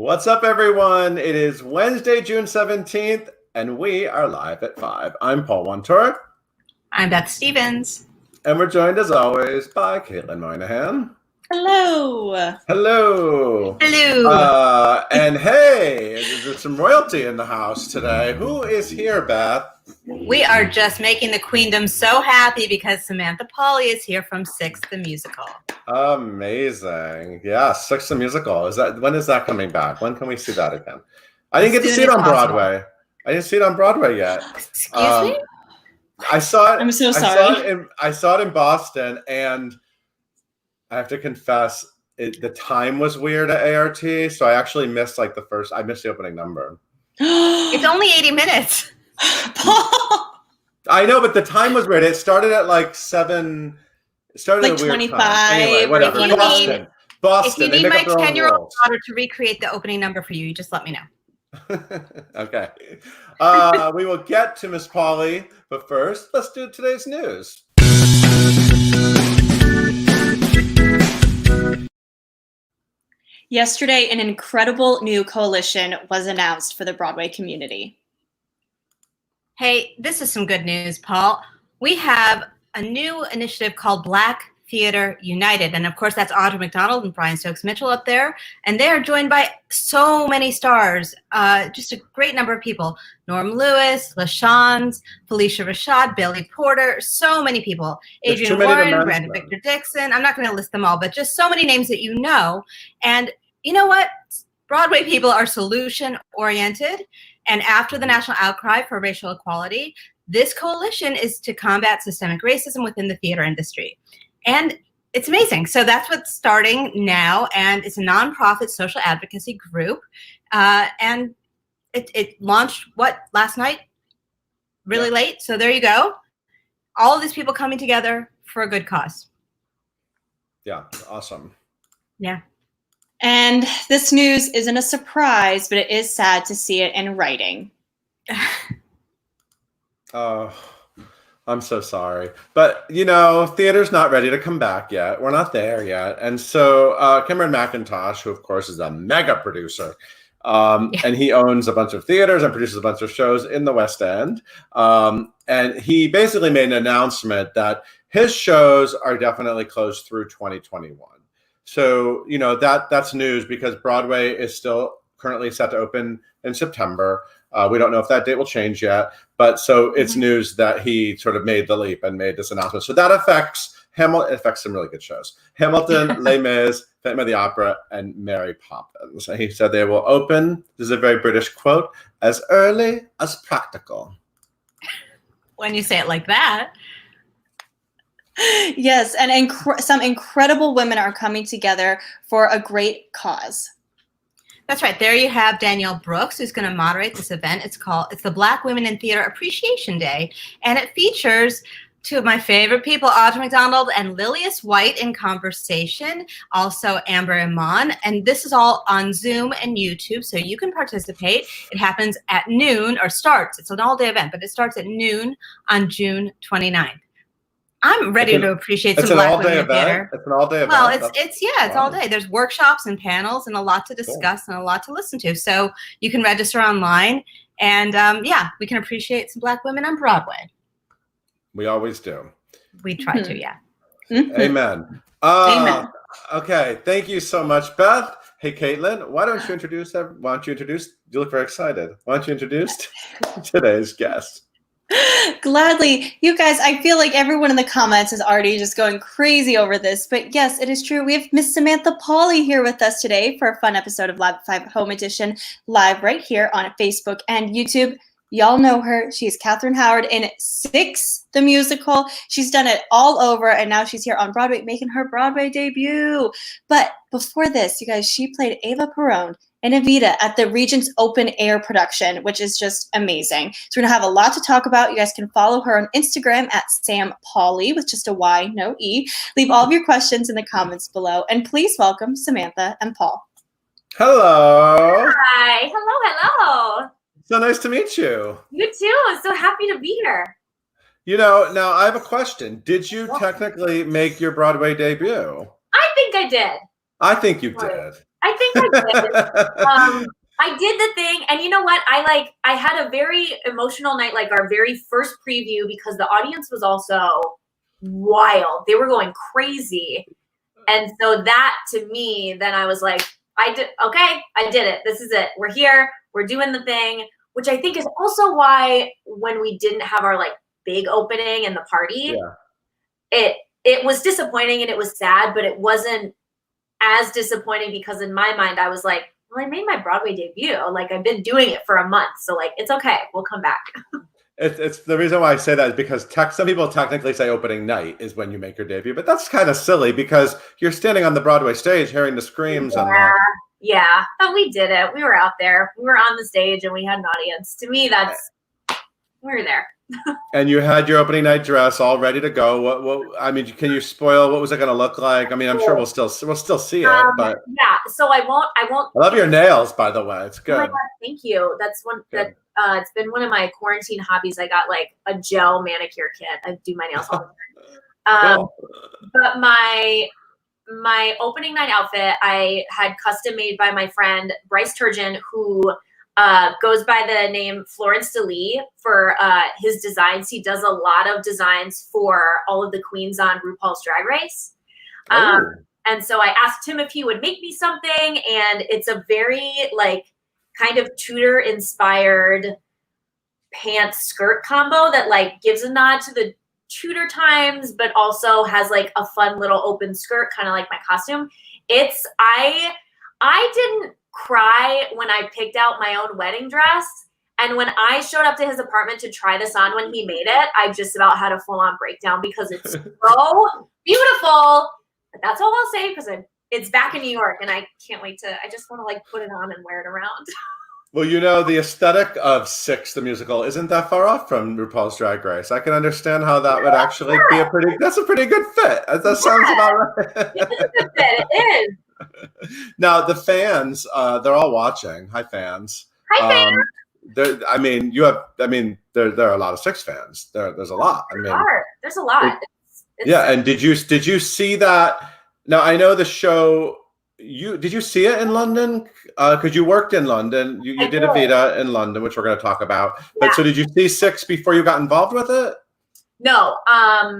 What's up, everyone? It is Wednesday, June 17th, and we are live at 5. I'm Paul Wontor. I'm Beth Stevens. And we're joined, as always, by Caitlin Moynihan. Hello. Hello. Hello. And hey, there's some royalty in the house today. Who is here, Beth? We are just making the queendom so happy because Samantha Pauly is here from Six the Musical. Amazing. Yeah, Six the Musical. When is that coming back? When can we see that again? I didn't get to see it on Broadway. I didn't see it on Broadway yet. Excuse me? I saw it. I'm so sorry. I saw it in Boston, and I have to confess, the time was weird at ART, so I actually missed I missed the opening number. It's only 80 minutes. Paul. I know, but the time was weird. It started at 7. It started Like at a weird 25. time. Anyway, whatever. Boston. If you need my 10-year-old daughter to recreate the opening number for you, you just let me know. Okay. We will get to Miss Pauly, but first, let's do today's news. Yesterday, an incredible new coalition was announced for the Broadway community. Hey, this is some good news, Paul. We have a new initiative called Black Theater United. And of course, that's Audra McDonald and Brian Stokes Mitchell up there. And they are joined by so many stars, just a great number of people. Norm Lewis, LaShawns, Felicia Rashad, Billy Porter, so many people. Adrian Warren, Brandon Victor Dixon. I'm not going to list them all, but just so many names that you know. And you know what? Broadway people are solution-oriented. And after the national outcry for racial equality, this coalition is to combat systemic racism within the theater industry. And it's amazing. So that's what's starting now. And it's a nonprofit social advocacy group. And it launched, last night? Really late. So there you go. All of these people coming together for a good cause. Yeah, awesome. Yeah. And this news isn't a surprise, but it is sad to see it in writing. Oh, I'm so sorry. But, theater's not ready to come back yet. We're not there yet. And so Cameron McIntosh, who, of course, is a mega producer, and he owns a bunch of theaters and produces a bunch of shows in the West End. And he basically made an announcement that his shows are definitely closed through 2021. So, that's news because Broadway is still currently set to open in September. We don't know if that date will change yet, but so it's news that he sort of made the leap and made this announcement. So that affects Hamilton. It affects some really good shows: Hamilton, Les Mis, Phantom of the Opera, and Mary Poppins. And he said they will open. This is a very British quote: as early as practical. When you say it like that. Yes, and some incredible women are coming together for a great cause. That's right. There you have Danielle Brooks, who's going to moderate this event. It's the Black Women in Theater Appreciation Day, and it features two of my favorite people, Audra McDonald and Lilias White in conversation, also Amber Iman, and this is all on Zoom and YouTube, so you can participate. It happens at noon, or starts. It's an all-day event, but it starts at noon on June 29th. I'm ready to appreciate some Black women in theater. It's an all-day event. Well, it's all day. There's workshops and panels and a lot to discuss and a lot to listen to. So you can register online, and we can appreciate some Black women on Broadway. We always do. We try to, yeah. Amen. Amen. Okay, thank you so much, Beth. Hey, Caitlin, why don't you introduce? You look very excited. Why don't you introduce today's guest? Gladly. You guys, I feel like everyone in the comments is already just going crazy over this, but yes, it is true. We have Miss Samantha Pauly here with us today for a fun episode of Live at 5 Home Edition, live right here on Facebook and YouTube. Y'all know her. She's Katherine Howard in Six the Musical. She's done it all over, and now she's here on Broadway, making her Broadway debut. But before this, you guys, she played Eva Perón and Evita at the Regent's Open Air production, which is just amazing. So we're going to have a lot to talk about. You guys can follow her on Instagram at Sam Pauly with just a Y, no E. Leave all of your questions in the comments below. And please welcome Samantha and Paul. Hello. Hi. Hello. So nice to meet you. You too. I'm so happy to be here. Now I have a question. Did you technically make your Broadway debut? I think I did. I think you did. I think I did. I did the thing, and you know what? I had a very emotional night, like our very first preview, because the audience was also wild. They were going crazy. And so that to me, then I was like, I did it. This is it. We're here. We're doing the thing, which I think is also why when we didn't have our like big opening and the party, it was disappointing and it was sad, but it wasn't as disappointing because in my mind, I was like, well, I made my Broadway debut. Like I've been doing it for a month. So like, it's okay. We'll come back. It's the reason why I say that is because some people technically say opening night is when you make your debut, but that's kind of silly because you're standing on the Broadway stage hearing the screams and yeah, but we did it. We were out there. We were on the stage and we had an audience. To me, we were there. And you had your opening night dress all ready to go. What I mean, can you spoil what was it going to look like? I mean, I'm sure we'll still see it, but yeah. So I won't. I love your nails, by the way. It's good. Oh my God, thank you. That's one that it's been one of my quarantine hobbies. I got like a gel manicure kit. I do my nails all the time. Cool. But my opening night outfit I had custom made by my friend Bryce Turgeon, who goes by the name Florence DeLee for his designs. He does a lot of designs for all of the queens on RuPaul's Drag Race. And so I asked him if he would make me something, and it's a very like kind of Tudor inspired pants skirt combo that like gives a nod to the Tudor times, but also has like a fun little open skirt, kind of like my costume. I didn't cry when I picked out my own wedding dress. And when I showed up to his apartment to try this on when he made it, I just about had a full-on breakdown because it's so beautiful. But that's all I'll say because it's back in New York and I can't wait I just want to like put it on and wear it around. Well, you know, the aesthetic of Six, the musical, isn't that far off from RuPaul's Drag Race. I can understand how that would actually be that's a pretty good fit. That sounds about right. It is a good fit. It is. Now, the fans, they're all watching. Hi, fans. Hi, fans. I mean, there are a lot of Six fans. There's a lot. I mean, there's a lot. Yeah, and did you see that? Now, I know the show. Did you see it in London? Because you worked in London. You did Evita in London, which we're going to talk about. But Yeah. so did you see Six before you got involved with it? No.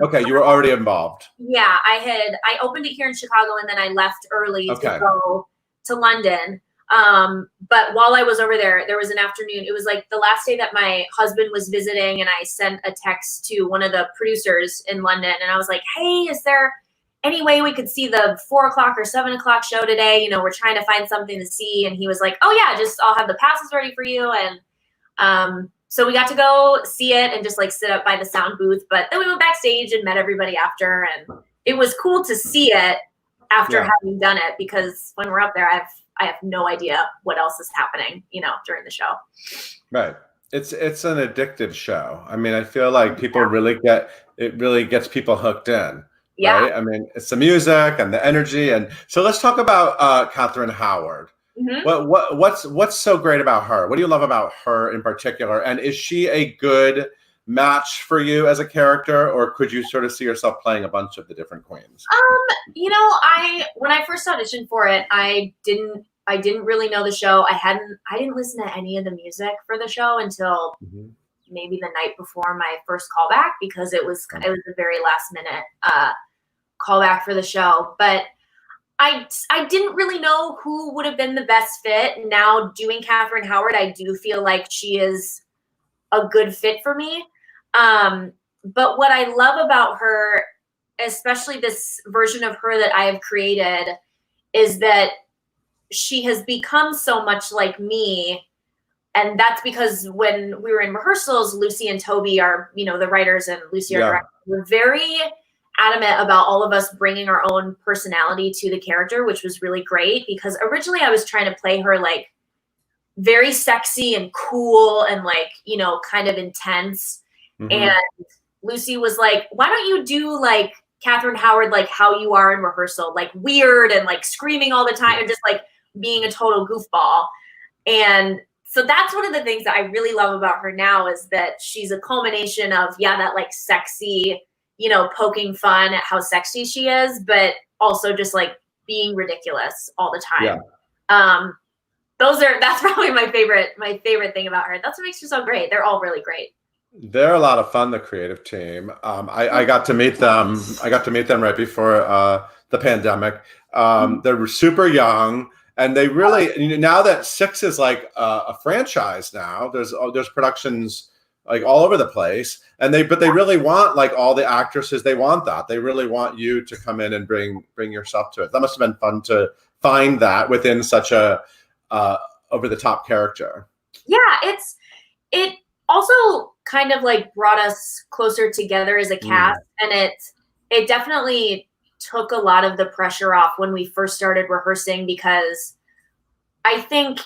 Okay, you were already involved. Yeah, I opened it here in Chicago and then I left early to go to London. But while I was over there, there was an afternoon. It was like the last day that my husband was visiting, and I sent a text to one of the producers in London, and I was like, "Hey, is there any way we could see the 4 o'clock or 7 o'clock show today? You know, we're trying to find something to see." And he was like, "Oh yeah, I'll have the passes ready for you." And so we got to go see it and just like sit up by the sound booth. But then we went backstage and met everybody after, and it was cool to see it after having done it, because when we're up there, I have no idea what else is happening, you know, during the show. Right. It's an addictive show. I mean, I feel like people really gets people hooked in. Yeah. Right? I mean, it's the music and the energy. And so let's talk about Katherine Howard. Mm-hmm. What's so great about her? What do you love about her in particular? And is she a good match for you as a character, or could you sort of see yourself playing a bunch of the different queens? You know, when I first auditioned for it, I didn't really know the show. I didn't listen to any of the music for the show until maybe the night before my first callback, because it was a very last minute callback for the show. But I didn't really know who would have been the best fit. Now doing Katherine Howard, I do feel like she is a good fit for me. But what I love about her, especially this version of her that I have created, is that she has become so much like me. And that's because when we were in rehearsals, Lucy and Toby are, you know, the writers, and Lucy are directors, were very adamant about all of us bringing our own personality to the character, which was really great, because originally I was trying to play her like very sexy and cool and like, you know, kind of intense. And Lucy was like, why don't you do like Katherine Howard, like how you are in rehearsal, like weird and like screaming all the time and just like being a total goofball. And so that's one of the things that I really love about her now, is that she's a culmination of, that like sexy, you know, poking fun at how sexy she is, but also just like being ridiculous all the time. That's probably my favorite thing about her. That's what makes her so great. They're all really great. They're a lot of fun, the creative team. I got to meet them. I got to meet them right before the pandemic. They're super young, and they really, now that Six is like a franchise now. There's productions like all over the place, but they really want, like, all the actresses. They want that. They really want you to come in and bring yourself to it. That must have been fun to find that within such a over the top character. Yeah, it also kind of like brought us closer together as a cast, and it definitely took a lot of the pressure off when we first started rehearsing, because I think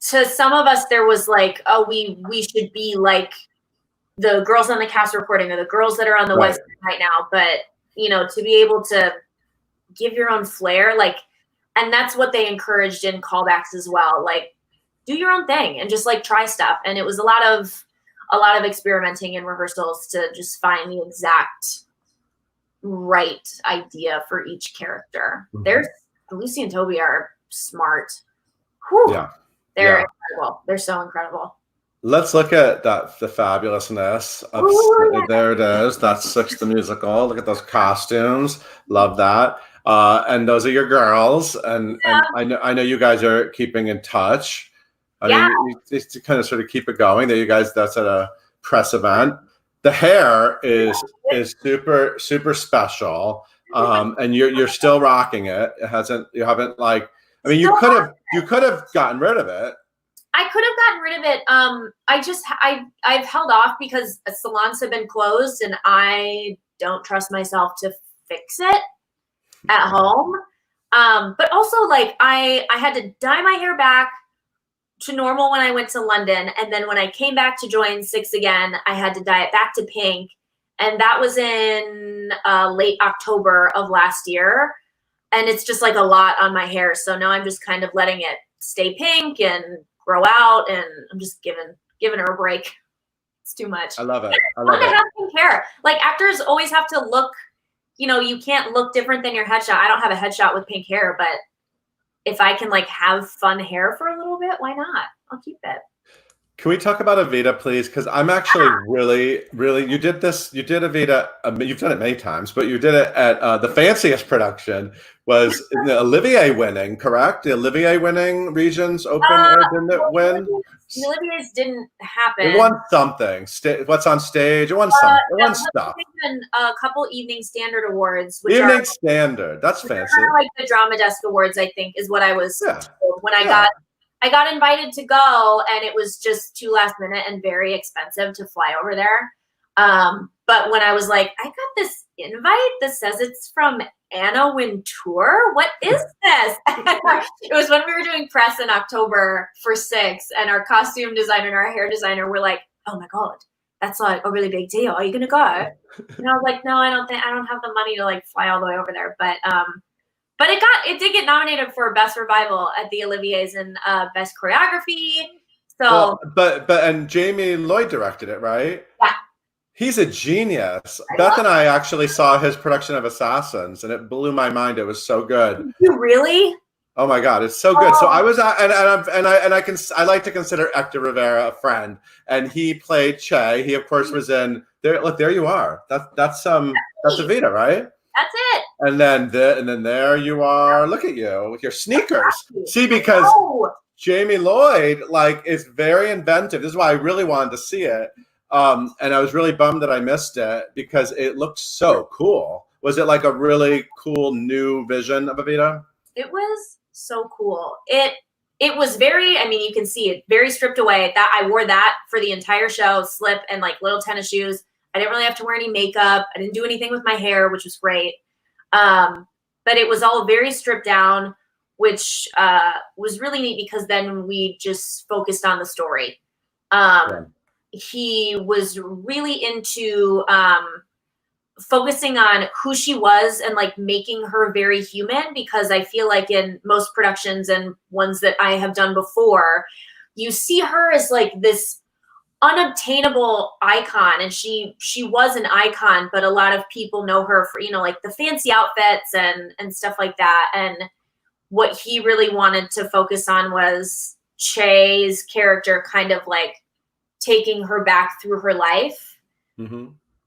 to some of us there was like, oh, we should be like the girls on the cast recording or the girls that are on the West right now, but to be able to give your own flair, like, and that's what they encouraged in callbacks as well, like, do your own thing and just like try stuff. And it was a lot of experimenting in rehearsals to just find the exact right idea for each character. Lucy and Toby are smart. Whew. Yeah. They're incredible. They're so incredible. Let's look at the fabulousness of there it is. That's Six the musical. Look at those costumes. Love that. And those are your girls. And I know you guys are keeping in touch. I mean, you to kind of sort of keep it going. That you guys, that's at a press event. The hair is super, super special. And you're still rocking it. You haven't like, I mean, you could have gotten rid of it. I could have gotten rid of it. I've held off because salons have been closed and I don't trust myself to fix it at home. But also, like, I had to dye my hair back to normal when I went to London, and then when I came back to join Six again, I had to dye it back to pink, and that was in late October of last year. And it's just like a lot on my hair, so now I'm just kind of letting it stay pink and grow out, and I'm just giving her a break. It's too much. I love it. I love it. Have pink hair. Like, actors always have to look, you can't look different than your headshot. I don't have a headshot with pink hair, but if I can like have fun hair for a little bit, why not? I'll keep it. Can we talk about Evita, please? Because I'm actually really, you did Evita, you've done it many times, but you did it at the fanciest production was the Olivier winning, correct? The Olivier winning Regions Open Air, didn't it win? The Olivier's didn't happen. It won something. What's on stage? It won something. It won stuff. A couple Evening Standard Awards. Evening Standard. That's fancy. Kind of like the Drama Desk Awards, I think, is what I was told when I got invited to go, and it was just too last minute and very expensive to fly over there. But when I was like, I got this invite that says it's from Anna Wintour. What is this? It was when we were doing press in October for Six, and our costume designer and our hair designer were like, "Oh my God, that's like a really big deal. Are you gonna go?" And I was like, "No, I don't have the money to like fly all the way over there." But it did get nominated for Best Revival at the Oliviers and Best Choreography. So, and Jamie Lloyd directed it, right? Yeah. He's a genius. Beth and I actually saw his production of Assassins, and it blew my mind. It was so good. You really? Oh my God, it's so good. So I was I like to consider Hector Rivera a friend, and he played Che. He of course was in there. Look, there you are. That's Evita, right? That's it. And then there you are. Look at you with your sneakers. See, because Jamie Lloyd is very inventive. This is why I really wanted to see it. And I was really bummed that I missed it because it looked so cool. Was it like a really cool new vision of Evita? It was so cool. It was very, I mean, you can see it, very stripped away. That I wore that for the entire show, slip and like little tennis shoes. I didn't really have to wear any makeup. I didn't do anything with my hair, which was great. But it was all very stripped down, which was really neat because then we just focused on the story. He was really into focusing on who she was and like making her very human, because I feel like in most productions and ones that I have done before, you see her as like this unobtainable icon, and she was an icon, but a lot of people know her for like the fancy outfits and stuff like that. And what he really wanted to focus on was Che's character kind of like taking her back through her life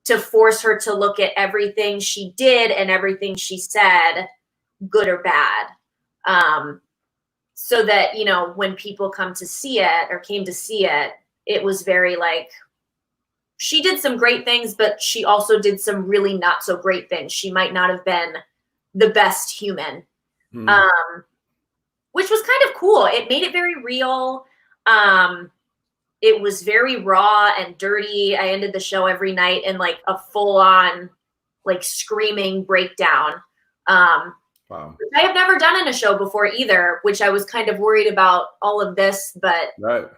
to force her to look at everything she did and everything she said, good or bad. So that, you know, when people came to see it, it was very like, she did some great things, but she also did some really not so great things. She might not have been the best human, which was kind of cool. It made it very real. It was very raw and dirty. I ended the show every night in like a full on like screaming breakdown. Wow. Which I have never done in a show before either, which I was kind of worried about all of this, but it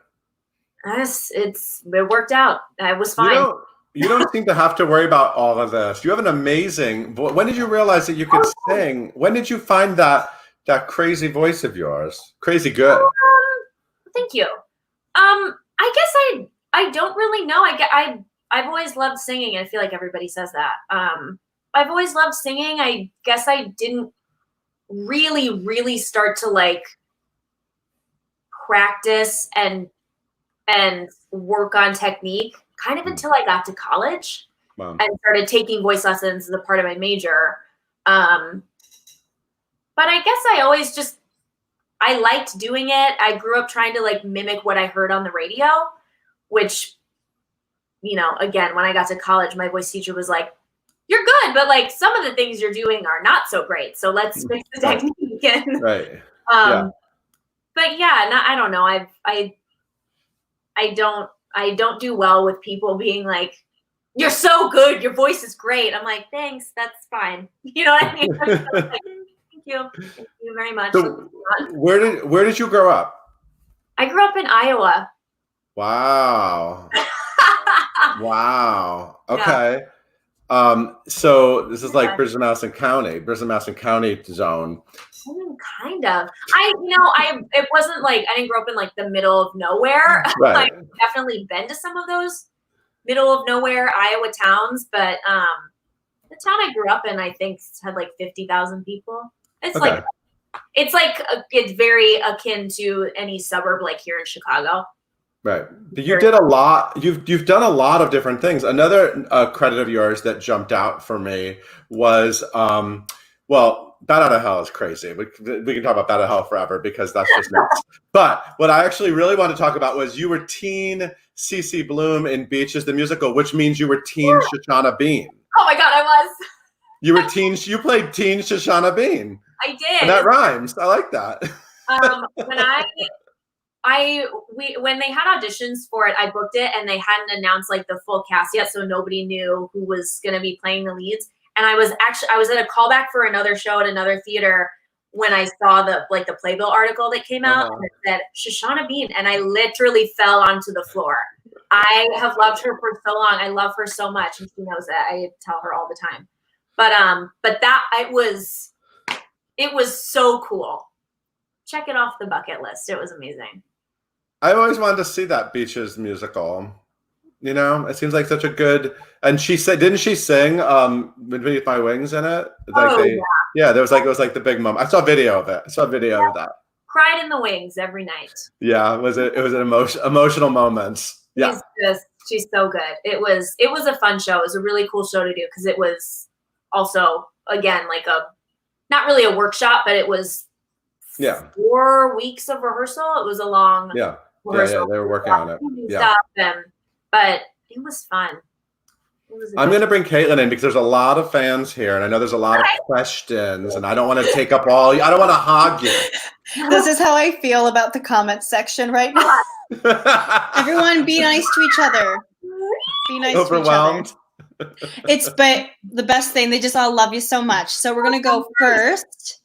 worked out. I was fine. You don't seem to have to worry about all of this. You have an amazing voice. When did you realize that you could sing? When did you find that crazy voice of yours? Crazy good. Thank you. I guess I don't really know. I've always loved singing. I feel like everybody says that. I've always loved singing. I guess I didn't really start to like practice and work on technique kind of until I got to college and started taking voice lessons as a part of my major. But I guess I always I liked doing it. I grew up trying to like mimic what I heard on the radio, which, you know, again, when I got to college, my voice teacher was like, "You're good, but like some of the things you're doing are not so great. So let's fix the technique." Right. But yeah, I don't know. I don't do well with people being like, "You're so good. Your voice is great." I'm like, "Thanks. That's fine." You know what I mean? Like, Thank you very much. So where did you grow up? I grew up in Iowa. Wow. Wow. Okay. Yeah. So this is like Brisbane, Madison County zone. Kind of. It wasn't like I didn't grow up in like the middle of nowhere. Right. I've definitely been to some of those middle of nowhere Iowa towns, but the town I grew up in, I think, had like 50,000 people. It's it's very akin to any suburb like here in Chicago. Right. But you did a lot. You've done a lot of different things. Another credit of yours that jumped out for me was, Bat Out of Hell is crazy. We can talk about Bat Out of Hell forever because that's just nuts. But what I actually really want to talk about was you were teen Cece Bloom in Beaches the Musical, which means you were teen Shoshana Bean. Oh my God, I was. You played teen Shoshana Bean. I did. And that rhymes. I like that. When they had auditions for it, I booked it and they hadn't announced like the full cast yet, so nobody knew who was going to be playing the leads. And I was at a callback for another show at another theater when I saw the Playbill article that came out and it said Shoshana Bean, and I literally fell onto the floor. I have loved her for so long. I love her so much, and she knows that. I tell her all the time. But it was so cool. Check it off the bucket list. It was amazing. I always wanted to see that Beaches musical. You know, it seems like such a good. And she said, didn't she sing "Beneath My Wings" in it? Yeah. There was it was like the big moment. I saw a video of it. of that. Cried in the wings every night. Yeah, it was an emotional moments. Yeah, she's so good. It was a fun show. It was a really cool show to do because it was also again like not really a workshop, but it was 4 weeks of rehearsal. It was a long rehearsal. Yeah, they were working on it. But it was fun. I'm going to bring Caitlin in because there's a lot of fans here, and I know there's a lot of questions, and I don't want to take up I don't want to hog you. This is how I feel about the comment section right now. Everyone be nice to each other. Be nice Overwhelmed. to each other. But the best thing, they just all love you so much. So we're going to go first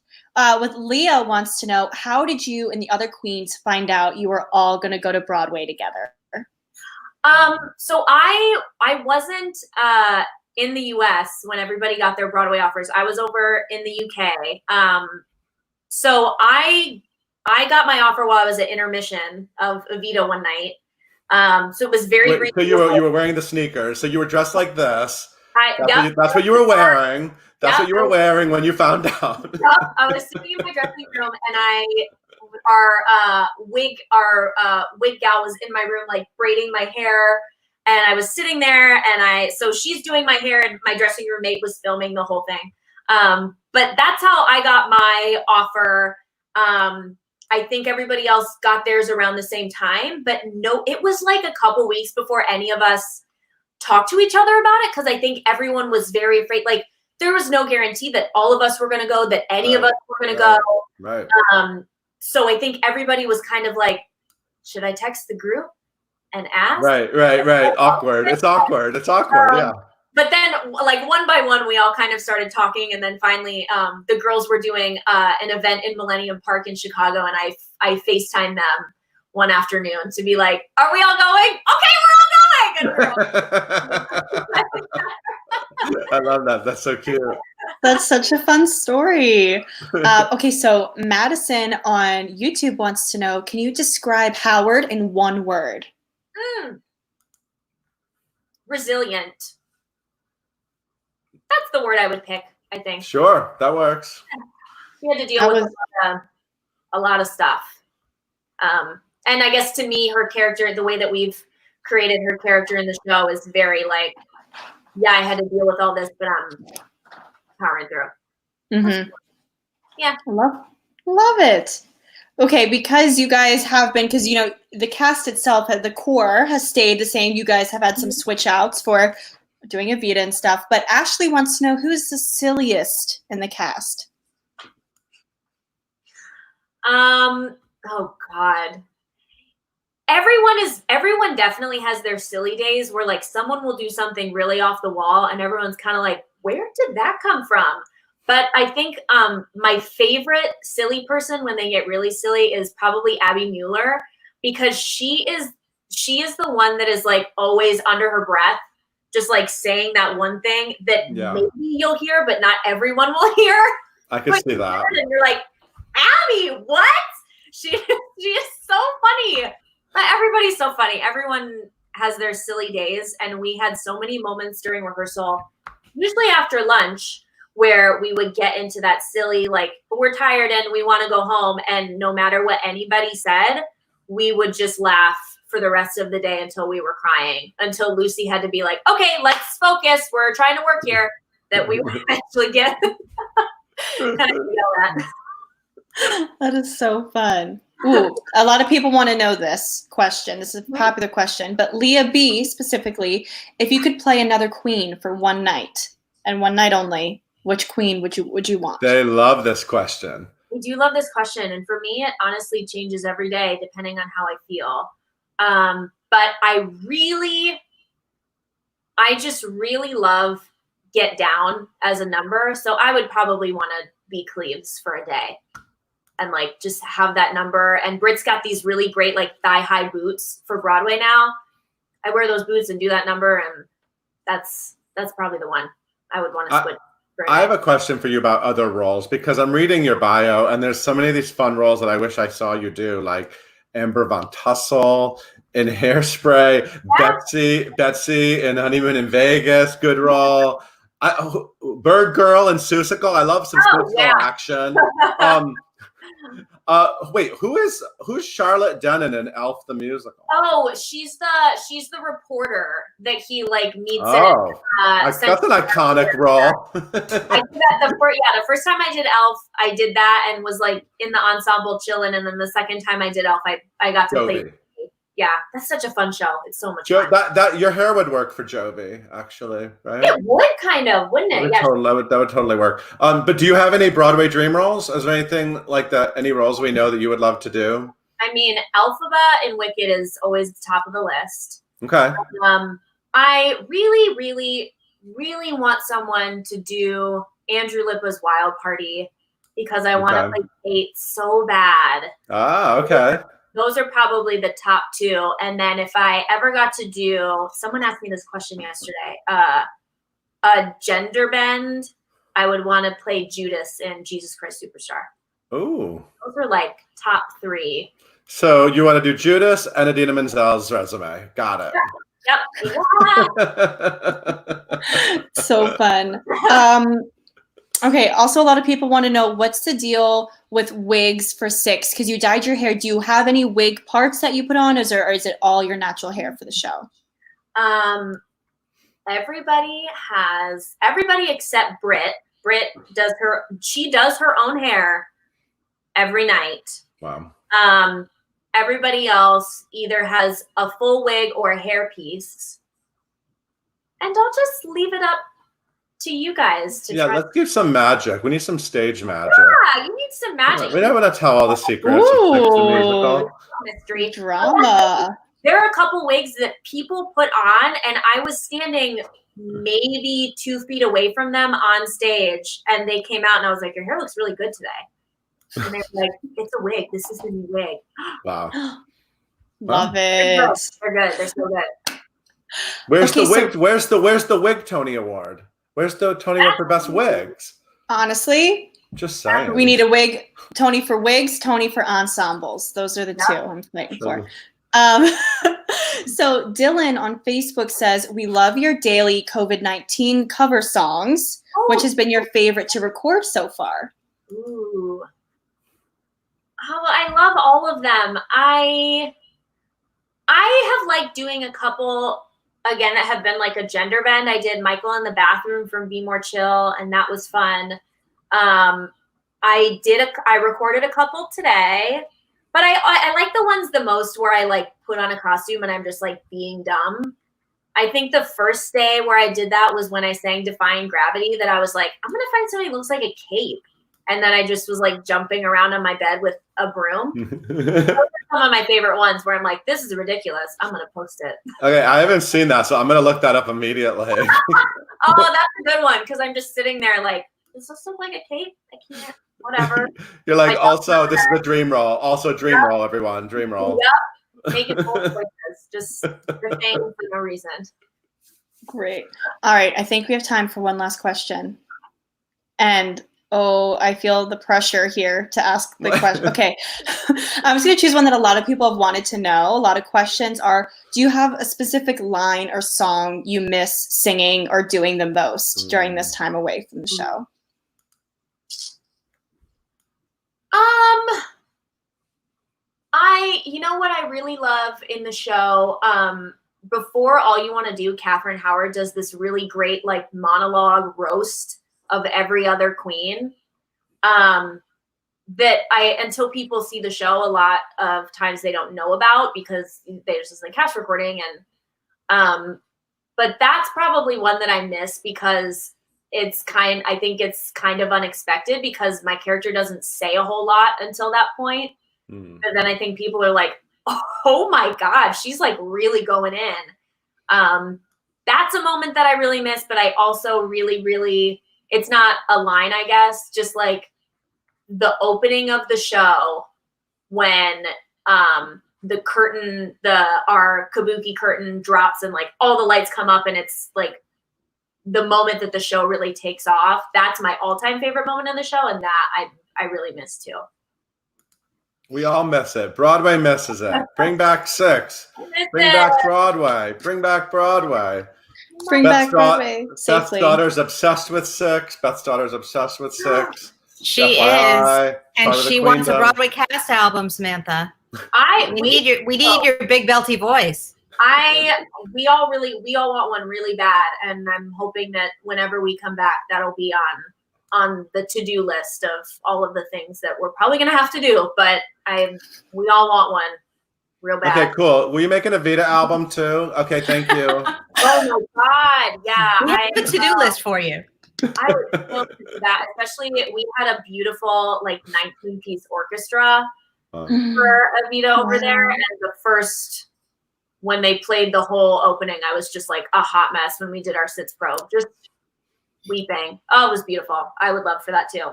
with Leah wants to know, how did you and the other queens find out you were all going to go to Broadway together? So I wasn't in the US when everybody got their Broadway offers. I was over in the UK. So I got my offer while I was at intermission of Evita one night. So it was very So you were wearing the sneakers. So you were dressed like this. That's what you were wearing. That's Yep. what you were wearing when you found out. Yep. I was sitting in my dressing room, and our wig gal was in my room, like braiding my hair, and I was sitting there, and so she's doing my hair, and my dressing room mate was filming the whole thing. But that's how I got my offer. I think everybody else got theirs around the same time, but no, it was like a couple weeks before any of us talked to each other about it, because I think everyone was very afraid. Like, there was no guarantee that all of us were going to go, that any of us were going to go. Right. So I think everybody was kind of like, should I text the group and ask? Right. Awkward. It's awkward. Yeah. But then, like, one by one, we all kind of started talking, and then finally, the girls were doing an event in Millennium Park in Chicago, and I FaceTimed them one afternoon to be like, "Are we all going? Okay, we're all going!" And we're all I love that. That's so cute. That's such a fun story. Okay, so Madison on YouTube wants to know, can you describe Howard in one word? Resilient. That's the word I would pick, I think. Sure, that works. She had to deal with a lot of stuff. And I guess to me, her character, the way that we've created her character in the show is very like, yeah, I had to deal with all this, but I'm powering through. Mm-hmm. Yeah. Love it. Okay, because you guys have been, because, you know, the cast itself, the core has stayed the same. You guys have had some switch outs for doing Evita and stuff, but Ashley wants to know, who's the silliest in the cast? Oh God. Everyone definitely has their silly days where, like, someone will do something really off the wall and everyone's kind of like, where did that come from? But I think my favorite silly person when they get really silly is probably Abby Mueller, because she is the one that is, like, always under her breath, just, like, saying that one thing that maybe you'll hear, but not everyone will hear. I can see that. And you're like, Abby, what? She is so funny. But everybody's so funny. Everyone has their silly days, and we had so many moments during rehearsal, usually after lunch, where we would get into that silly, like, we're tired and we want to go home, and no matter what anybody said, we would just laugh for the rest of the day until we were crying, until Lucy had to be like, okay, let's focus. We're trying to work here, that we would actually get kind of yell at. That is so fun. Ooh, a lot of people want to know this question. This is a popular question, but Leah B specifically, if you could play another queen for one night and one night only, which queen would you want? They love this question. I do love this question, and for me, it honestly changes every day depending on how I feel. But I just really love Get Down as a number, so I would probably want to be Cleves for a day. And, like, just have that number. And Britt's got these really great, like, thigh-high boots for Broadway now. I wear those boots and do that number, and that's probably the one I would want to switch. I have a question for you about other roles, because I'm reading your bio, and there's so many of these fun roles that I wish I saw you do, like Amber Von Tussle in Hairspray, yeah. Betsy in Honeymoon in Vegas, good role. Bird Girl and Seussical. I love some Seussical action. Wait, who's Charlotte Dennon in Elf the Musical? Oh, she's the reporter that he, like, meets. That's an iconic role. I did that the first time I did Elf, I did that and was, like, in the ensemble chilling, and then the second time I did Elf, I got to play. Yeah, that's such a fun show. It's so much fun. That your hair would work for Jovi, actually, right? It would kind of, wouldn't it? That would totally work. But do you have any Broadway dream roles? Is there anything like that? Any roles we know that you would love to do? I mean, Elphaba in Wicked is always the top of the list. Okay. I really, really, really want someone to do Andrew Lippa's Wild Party, because I want to play Kate so bad. Okay. Those are probably the top two. And then if I ever got to do, someone asked me this question yesterday, a gender bend, I would want to play Judas in Jesus Christ Superstar. Ooh. Those are, like, top three. So you want to do Judas and Idina Menzel's resume. Got it. Yep. So fun. Okay, also a lot of people want to know what's the deal with wigs for Six, because you dyed your hair. Do you have any wig parts that you put on, or is it all your natural hair for the show? Everybody except Britt. Britt does her own hair every night. Wow. Everybody else either has a full wig or a hair piece. And I'll just leave it up to you guys to try. Let's give some magic. We need some stage magic. Yeah, you need some magic. We don't want to tell all the secrets of Six the Musical. Mystery. Drama. There are a couple wigs that people put on, and I was standing maybe 2 feet away from them on stage, and they came out, and I was like, your hair looks really good today. And they were like, it's a wig. This is the new wig. Wow. Love it. They're good. They're so good. Where's the wig? Where's the Wig Tony Award? Where's the Tony Award for Best Wigs? Honestly, Just saying. we need a wig. Tony for wigs, Tony for ensembles. Those are the two I'm fighting for. So Dylan on Facebook says, we love your daily COVID-19 cover songs. Which has been your favorite to record so far? Ooh. Oh, I love all of them. I have liked doing a couple, again, that have been like a gender bend. I did Michael in the Bathroom from Be More Chill, and that was fun. I recorded a couple today, but I like the ones the most where I like put on a costume and I'm just like being dumb. I think the first day where I did that was when I sang Defying Gravity, that I was like, I'm going to find somebody who looks like a cape. And then I just was like jumping around on my bed with a broom. Those are some of my favorite ones where I'm like, this is ridiculous. I'm going to post it. Okay, I haven't seen that, so I'm going to look that up immediately. Oh, that's a good one, because I'm just sitting there like, does this look like a cape? I can't, whatever. You're like, also, this is the dream roll. Also, dream roll, everyone. Dream roll. Yep. Making bold choices. Just the thing for no reason. Great. All right. I think we have time for one last question. And I feel the pressure here to ask the question. Okay. I'm just going to choose one that a lot of people have wanted to know. A lot of questions are, do you have a specific line or song you miss singing or doing the most during this time away from the show? You know what I really love in the show? Before All You Want to Do, Katherine Howard does this really great like monologue roast of every other queen. That until people see the show, a lot of times they don't know about because they're just like cast recording. But that's probably one that I miss because I think it's kind of unexpected because my character doesn't say a whole lot until that point. And then I think people are like, oh my God, she's like really going in. That's a moment that I really miss, but I also really, really, it's not a line, I guess, just like the opening of the show when the curtain, our kabuki curtain drops and like all the lights come up and it's like the moment that the show really takes off. That's my all-time favorite moment in the show, and that I really miss too. We all miss it. Broadway misses it. Bring back Six. Bring back Broadway. Bring back Broadway. Bring back Broadway Beth's safely. daughter's obsessed with Six. Beth's daughter's obsessed with Six. She FYI, is, and she wants a Broadway cast album, Samantha. We need your big belty voice. We all want one really bad, and I'm hoping that whenever we come back, that'll be on the to-do list of all of the things that we're probably gonna have to do. But we all want one real bad. Okay, cool. Will you make an Evita album too? Okay, thank you. Oh my God, yeah. We have a to-do list for you. I would love to do that, especially we had a beautiful like 19-piece orchestra for Evita over there, and when they played the whole opening, I was just like a hot mess when we did our Sits Pro, just weeping. Oh, it was beautiful. I would love for that too.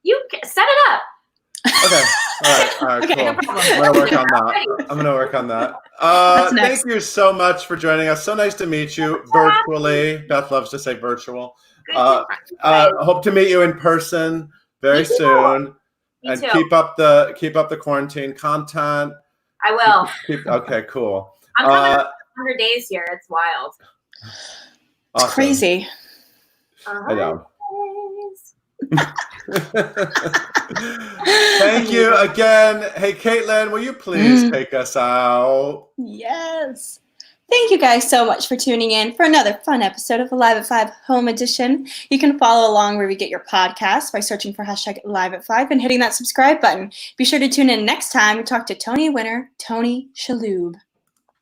You set it up. Okay. All right, Okay, cool. no problem. I'm gonna work on that. Thank you so much for joining us. So nice to meet you virtually. Beth loves to say virtual. Hope to meet you in person very soon. And keep up the quarantine content. I will. Okay, cool. I'm coming. 100 days here. It's wild. It's Awesome. crazy. I know. Thank you again. Hey, Caitlin, will you please take us out? Yes. Thank you guys so much for tuning in for another fun episode of the Live at 5 Home Edition. You can follow along where we get your podcast by searching for hashtag Live at 5 and hitting that subscribe button. Be sure to tune in next time to talk to Tony winner, Tony Shalhoub.